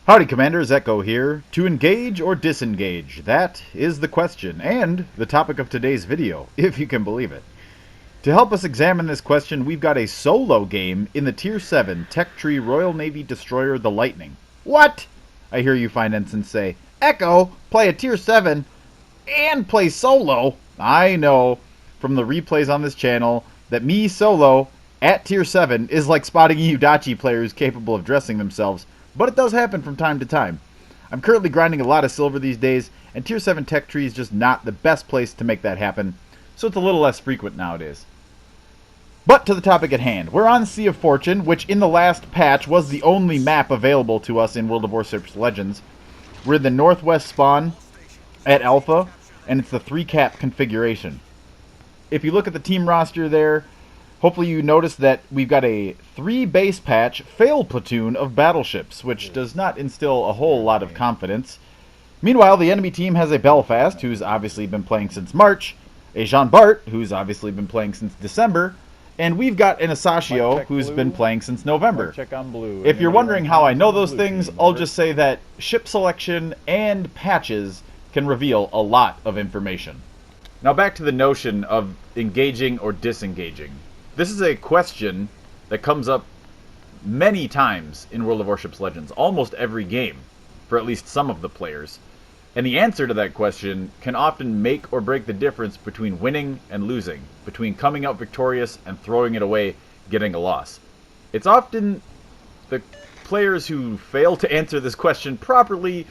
Howdy, Commanders. Echo here. To engage or disengage? That is the question, and the topic of today's video, if you can believe it. To help us examine this question, we've got a solo game in the Tier 7 Tech Tree Royal Navy Destroyer the Lightning. What? I hear you fine ensigns say. Echo, play a Tier 7 and play solo? I know from the replays on this channel that me solo at Tier 7 is like spotting Udachi players capable of dressing themselves, but it does happen from time to time. I'm currently grinding a lot of silver these days, and Tier 7 Tech Tree is just not the best place to make that happen, so it's a little less frequent nowadays. But to the topic at hand, we're on Sea of Fortune, which in the last patch was the only map available to us in World of Warships Legends. We're in the northwest spawn at Alpha, and it's the 3-cap configuration. If you look at the team roster there, hopefully you notice that we've got a 3-base patch fail platoon of battleships, which does not instill a whole lot of confidence. Meanwhile, the enemy team has a Belfast, who's obviously been playing since March, a Jean Bart, who's obviously been playing since December, and we've got an Asashio, who's been playing since November. If you're wondering how I know those things, I'll just say that ship selection and patches can reveal a lot of information. Now back to the notion of engaging or disengaging. This is a question that comes up many times in World of Warships Legends, almost every game, for at least some of the players. And the answer to that question can often make or break the difference between winning and losing, between coming out victorious and throwing it away, getting a loss. It's often the players who fail to answer this question properly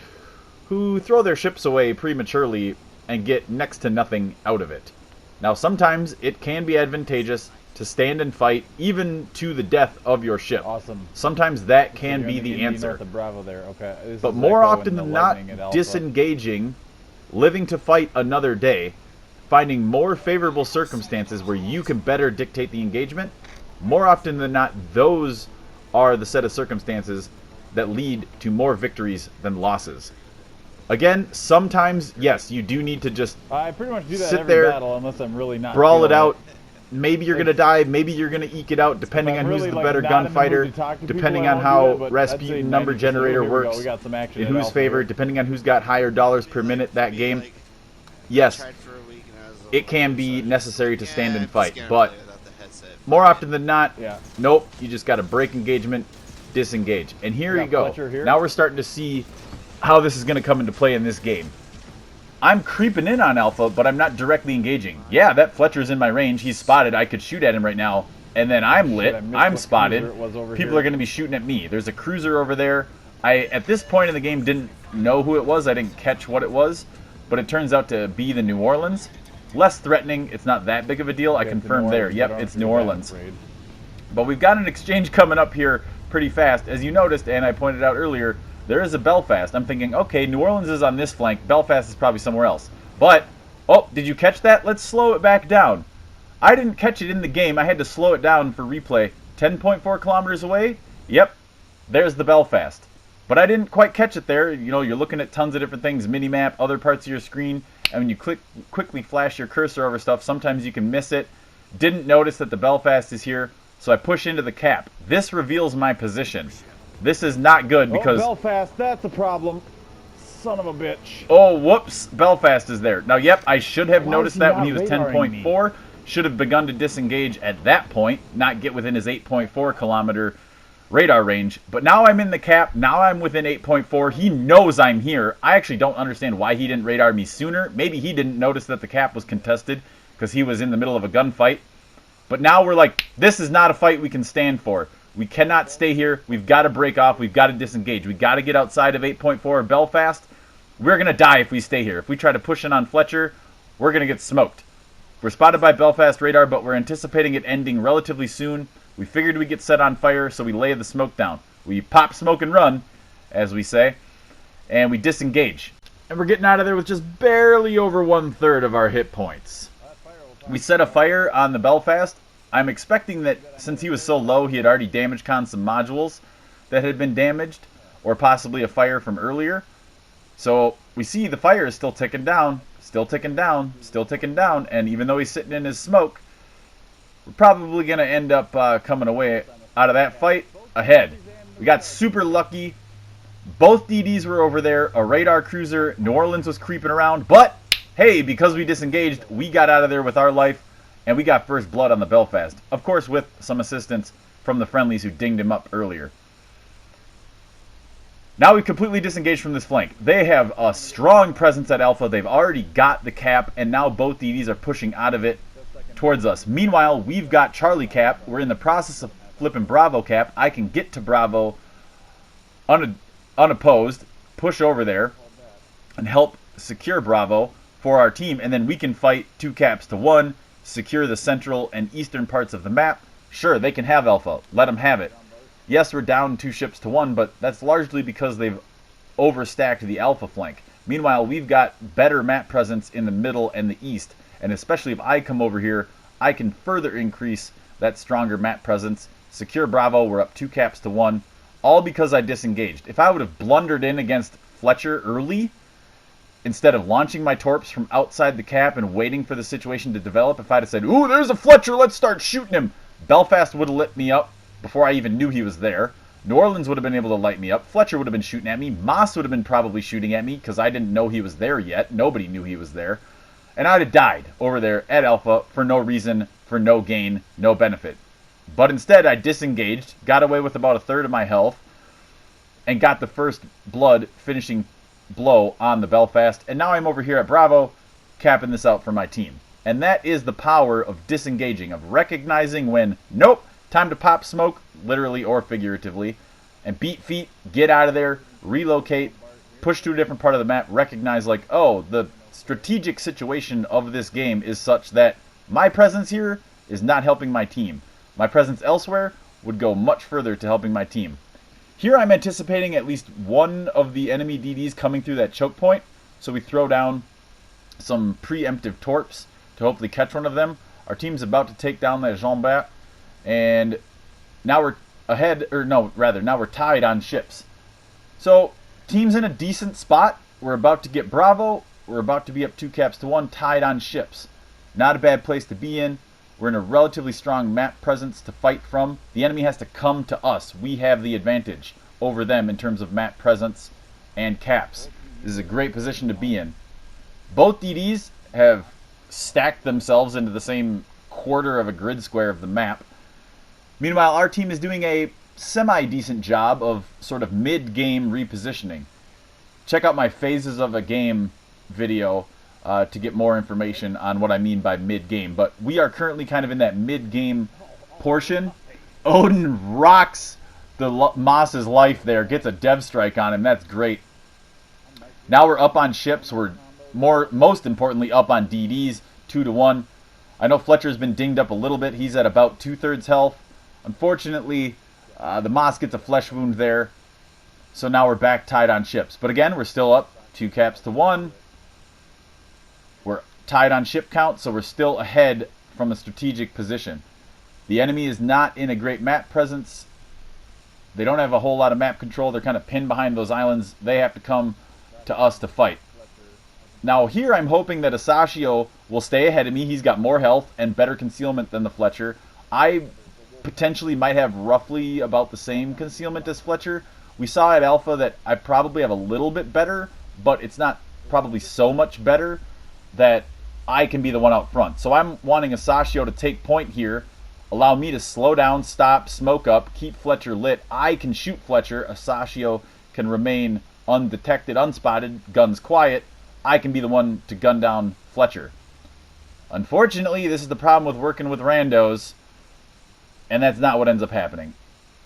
who throw their ships away prematurely and get next to nothing out of it. Now sometimes it can be advantageous to stand and fight, even to the death of your ship. Awesome. Sometimes that can be the answer. Bravo there. Okay. But more often than not, disengaging, living to fight another day, finding more favorable circumstances where you can better dictate the engagement, more often than not, those are the set of circumstances that lead to more victories than losses. Again, sometimes, yes, you do need to just I pretty much do that sit every there, battle unless I'm really not brawl it feeling out. Maybe you're going to die, maybe you're going to eke it out, depending on who's the better gunfighter, depending on how Rasputin number generator works, in whose favor, depending on who's got higher dollars per minute that game. Yes, it can be necessary to stand and fight, but more often than not, nope, you just got to break engagement, disengage. And here you go. Now we're starting to see how this is going to come into play in this game. I'm creeping in on Alpha, but I'm not directly engaging. Yeah, that Fletcher's in my range. He's spotted. I could shoot at him right now. And then I'm lit. I'm spotted. People are going to be shooting at me. There's a cruiser over there. I, at this point in the game, didn't know who it was. I didn't catch what it was. But it turns out to be the New Orleans. Less threatening. It's not that big of a deal. I confirmed there. Yep, it's New Orleans. But we've got an exchange coming up here pretty fast. As you noticed, and I pointed out earlier, there is a Belfast. I'm thinking, okay, New Orleans is on this flank. Belfast is probably somewhere else. But, oh, did you catch that? Let's slow it back down. I didn't catch it in the game. I had to slow it down for replay. 10.4 kilometers away? Yep, there's the Belfast. But I didn't quite catch it there. You know, you're looking at tons of different things, minimap, other parts of your screen, and when you quickly flash your cursor over stuff, sometimes you can miss it. Didn't notice that the Belfast is here, so I push into the cap. This reveals my position. This is not good because... Oh, Belfast, that's a problem. Son of a bitch. Oh, whoops. Belfast is there. Now, yep, I should have noticed that when he was 10.4. Should have begun to disengage at that point, not get within his 8.4 kilometer radar range. But now I'm in the cap. Now I'm within 8.4. He knows I'm here. I actually don't understand why he didn't radar me sooner. Maybe he didn't notice that the cap was contested because he was in the middle of a gunfight. But now we're like, this is not a fight we can stand for. We cannot stay here. We've got to break off. We've got to disengage. We've got to get outside of 8.4 Belfast. We're going to die if we stay here. If we try to push in on Fletcher, we're going to get smoked. We're spotted by Belfast radar, but we're anticipating it ending relatively soon. We figured we'd get set on fire, so we lay the smoke down. We pop, smoke, and run, as we say, and we disengage. And we're getting out of there with just barely over 1/3 of our hit points. We set a fire on the Belfast. I'm expecting that since he was so low, he had already damage conned some modules that had been damaged, or possibly a fire from earlier. So we see the fire is still ticking down, still ticking down, still ticking down, and even though he's sitting in his smoke, we're probably going to end up coming away out of that fight ahead. We got super lucky Both DDs were over there, a radar cruiser, New Orleans was creeping around, but hey, because we disengaged, we got out of there with our life, and we got first blood on the Belfast. Of course, with some assistance from the friendlies who dinged him up earlier. Now we've completely disengaged from this flank. They have a strong presence at Alpha. They've already got the cap, and now both DDs are pushing out of it towards us. Meanwhile, we've got Charlie cap. We're in the process of flipping Bravo cap. I can get to Bravo unopposed, push over there, and help secure Bravo for our team, and then we can fight 2 caps to 1, secure the central and eastern parts of the map. Sure, they can have Alpha. Let them have it. Yes, we're down 2 ships to 1, but that's largely because they've overstacked the Alpha flank. Meanwhile, we've got better map presence in the middle and the east, and especially if I come over here, I can further increase that stronger map presence. Secure Bravo, we're up 2 caps to 1, all because I disengaged. If I would have blundered in against Fletcher early, instead of launching my torps from outside the cap and waiting for the situation to develop, if I'd have said, ooh, there's a Fletcher, let's start shooting him, Belfast would have lit me up before I even knew he was there. New Orleans would have been able to light me up. Fletcher would have been shooting at me. Moss would have been probably shooting at me because I didn't know he was there yet. Nobody knew he was there. And I'd have died over there at Alpha for no reason, for no gain, no benefit. But instead, I disengaged, got away with about 1/3 of my health, and got the first blood finishing blow on the Belfast. And now I'm over here at Bravo, capping this out for my team. And that is the power of disengaging, of recognizing when, nope, time to pop smoke, literally or figuratively, and beat feet, get out of there, relocate, push to a different part of the map, recognize like, oh, the strategic situation of this game is such that my presence here is not helping my team. My presence elsewhere would go much further to helping my team. Here I'm anticipating at least one of the enemy DDs coming through that choke point, so we throw down some preemptive torps to hopefully catch one of them. Our team's about to take down that Jean Bat, and now we're ahead, or no, rather, now we're tied on ships. So, team's in a decent spot. We're about to get Bravo. We're about to be up 2 caps to 1, tied on ships. Not a bad place to be in. We're in a relatively strong map presence to fight from. The enemy has to come to us. We have the advantage over them in terms of map presence and caps. This is a great position to be in. Both DDs have stacked themselves into the same quarter of a grid square of the map. Meanwhile, our team is doing a semi-decent job of sort of mid-game repositioning. Check out my Phases of a Game video to get more information on what I mean by mid-game. But we are currently kind of in that mid-game portion. Odin rocks the Moss's life there, gets a dev strike on him. That's great. Now we're up on ships. We're most importantly up on DDs, 2 to 1. I know Fletcher's been dinged up a little bit. He's at about 2/3 health. Unfortunately, the Moss gets a flesh wound there. So now we're back tied on ships. But again, we're still up 2 caps to 1. We're tied on ship count, so we're still ahead from a strategic position. The enemy is not in a great map presence. They don't have a whole lot of map control. They're kind of pinned behind those islands. They have to come to us to fight. Now here I'm hoping that Asashio will stay ahead of me. He's got more health and better concealment than the Fletcher. I potentially might have roughly about the same concealment as Fletcher. We saw at Alpha that I probably have a little bit better, but it's not probably so much better that I can be the one out front. So I'm wanting Asashio to take point here, allow me to slow down, stop, smoke up, keep Fletcher lit. I can shoot Fletcher. Asashio can remain undetected, unspotted, guns quiet. I can be the one to gun down Fletcher. Unfortunately, this is the problem with working with randos, and that's not what ends up happening.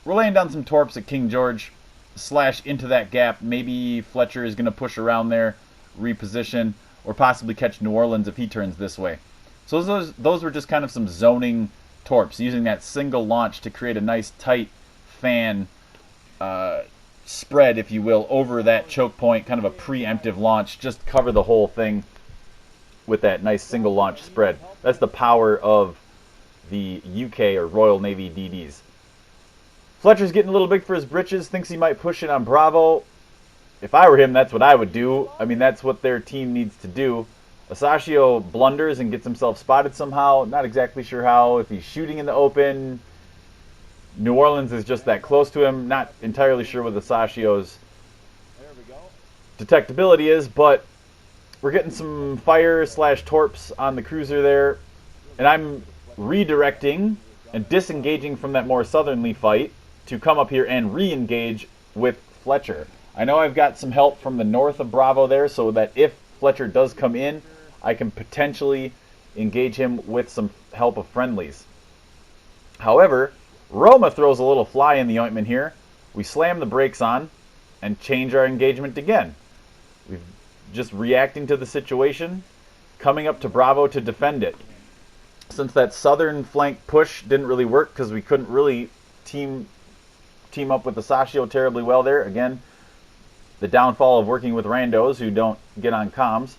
We're laying down some torps at King George, slash into that gap. Maybe Fletcher is going to push around there, reposition, or possibly catch New Orleans if he turns this way. So those were just kind of some zoning torps, using that single launch to create a nice tight fan spread, if you will, over that choke point, kind of a preemptive launch, just cover the whole thing with that nice single launch spread. That's the power of the UK or Royal Navy DDs. Fletcher's getting a little big for his britches, thinks he might push it on Bravo. If I were him, that's what I would do. I mean, that's what their team needs to do. Asashio blunders and gets himself spotted somehow. Not exactly sure how. If he's shooting in the open, New Orleans is just that close to him. Not entirely sure what Asashio's detectability is, but we're getting some fire slash torps on the cruiser there, and I'm redirecting and disengaging from that more southerly fight to come up here and re-engage with Fletcher. I know I've got some help from the north of Bravo there, so that if Fletcher does come in, I can potentially engage him with some help of friendlies. However, Roma throws a little fly in the ointment here. We slam the brakes on and change our engagement again. We're just reacting to the situation, coming up to Bravo to defend it. Since that southern flank push didn't really work because we couldn't really team up with the Sashio terribly well there. Again, the downfall of working with randos who don't get on comms.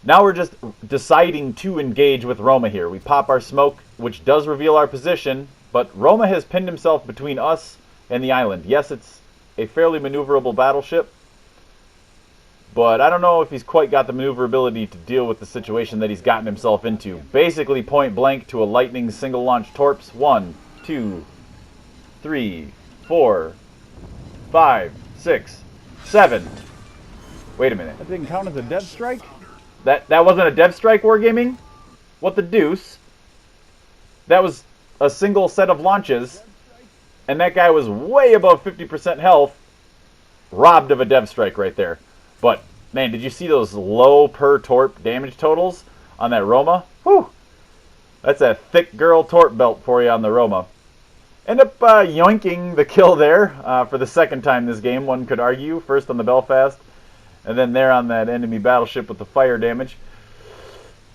Now we're just deciding to engage with Roma here. We pop our smoke, which does reveal our position, but Roma has pinned himself between us and the island. Yes, it's a fairly maneuverable battleship, but I don't know if he's quite got the maneuverability to deal with the situation that he's gotten himself into. Basically point blank to a lightning single launch torps. 1, 2, 3, 4, 5, 6, 7. Wait a minute. That didn't count as a dev strike? That wasn't a dev strike, Wargaming? What the deuce? That was a single set of launches, and that guy was way above 50% health, robbed of a dev strike right there. But, man, did you see those low per torp damage totals on that Roma? Whew! That's a thick girl torp belt for you on the Roma. End up yoinking the kill there for the second time this game, one could argue. First on the Belfast, and then there on that enemy battleship with the fire damage.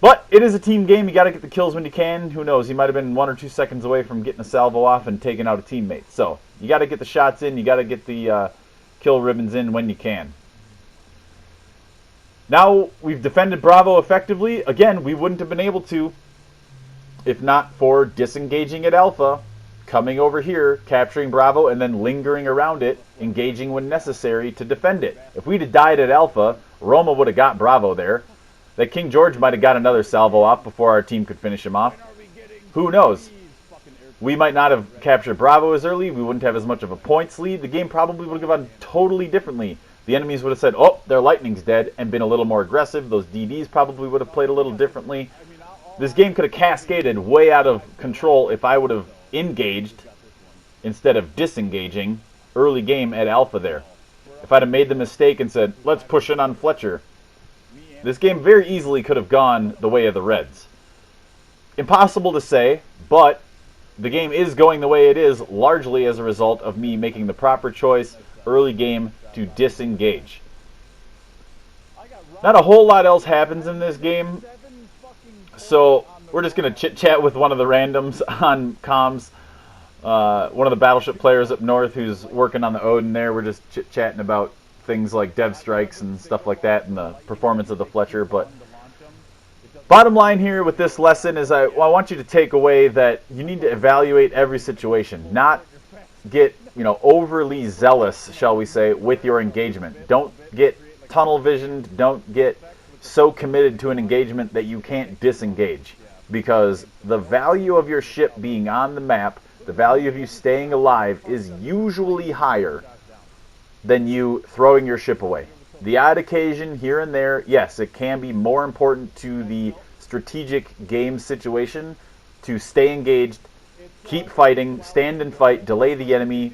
But it is a team game. You got to get the kills when you can. Who knows? He might have been 1 or 2 seconds away from getting a salvo off and taking out a teammate. So you got to get the shots in. You got to get the kill ribbons in when you can. Now we've defended Bravo effectively. Again, we wouldn't have been able to if not for disengaging at Alpha, coming over here, capturing Bravo, and then lingering around it, engaging when necessary to defend it. If we'd have died at Alpha, Roma would have got Bravo there. That King George might have got another salvo off before our team could finish him off. Who knows? We might not have captured Bravo as early. We wouldn't have as much of a points lead. The game probably would have gone totally differently. The enemies would have said, oh, their lightning's dead, and been a little more aggressive. Those DDs probably would have played a little differently. This game could have cascaded way out of control if I would have engaged instead of disengaging early game at Alpha there. If I'd have made the mistake and said, let's push in on Fletcher, this game very easily could have gone the way of the Reds. Impossible to say, but the game is going the way it is largely as a result of me making the proper choice early game to disengage. Not a whole lot else happens in this game, so we're just going to chit-chat with one of the randoms on comms. One of the battleship players up north who's working on the Odin there. We're just chit-chatting about things like dev strikes and stuff like that and the performance of the Fletcher. But bottom line here with this lesson is I want you to take away that you need to evaluate every situation, not get overly zealous, shall we say, with your engagement. Don't get tunnel visioned. Don't get so committed to an engagement that you can't disengage, because the value of your ship being on the map, the value of you staying alive, is usually higher than you throwing your ship away. The odd occasion here and there, yes, it can be more important to the strategic game situation to stay engaged, keep fighting, stand and fight, delay the enemy,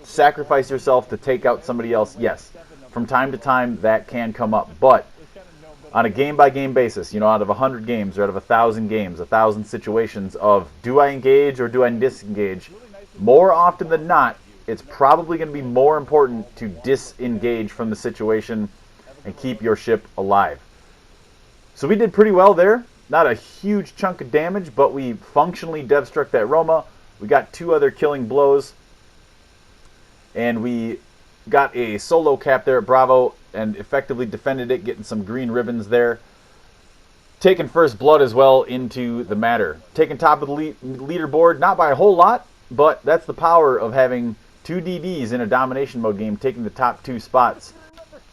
sacrifice yourself to take out somebody else. Yes, from time to time that can come up, but on a game-by-game basis, out of 100 games or out of 1,000 games, 1,000 situations of do I engage or do I disengage, more often than not, it's probably going to be more important to disengage from the situation and keep your ship alive. So we did pretty well there. Not a huge chunk of damage, but we functionally dev-struck that Roma. We got 2 other killing blows, and we got a solo cap there at Bravo and effectively defended it, getting some green ribbons there. Taking first blood as well into the matter. Taking top of the leaderboard, not by a whole lot, but that's the power of having 2 DDs in a domination mode game, taking the top 2 spots.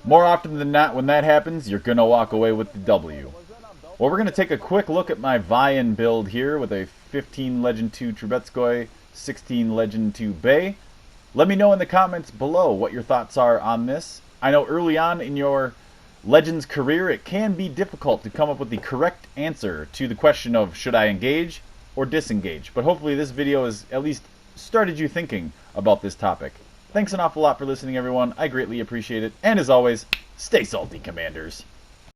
More often than not, when that happens, you're going to walk away with the W. Well, we're going to take a quick look at my Vian build here with a 15 Legend 2 Trubetskoy, 16 Legend 2 Bay. Let me know in the comments below what your thoughts are on this. I know early on in your Legends career, it can be difficult to come up with the correct answer to the question of should I engage or disengage, but hopefully this video has at least started you thinking about this topic. Thanks an awful lot for listening, everyone. I greatly appreciate it, and as always, stay salty, Commanders.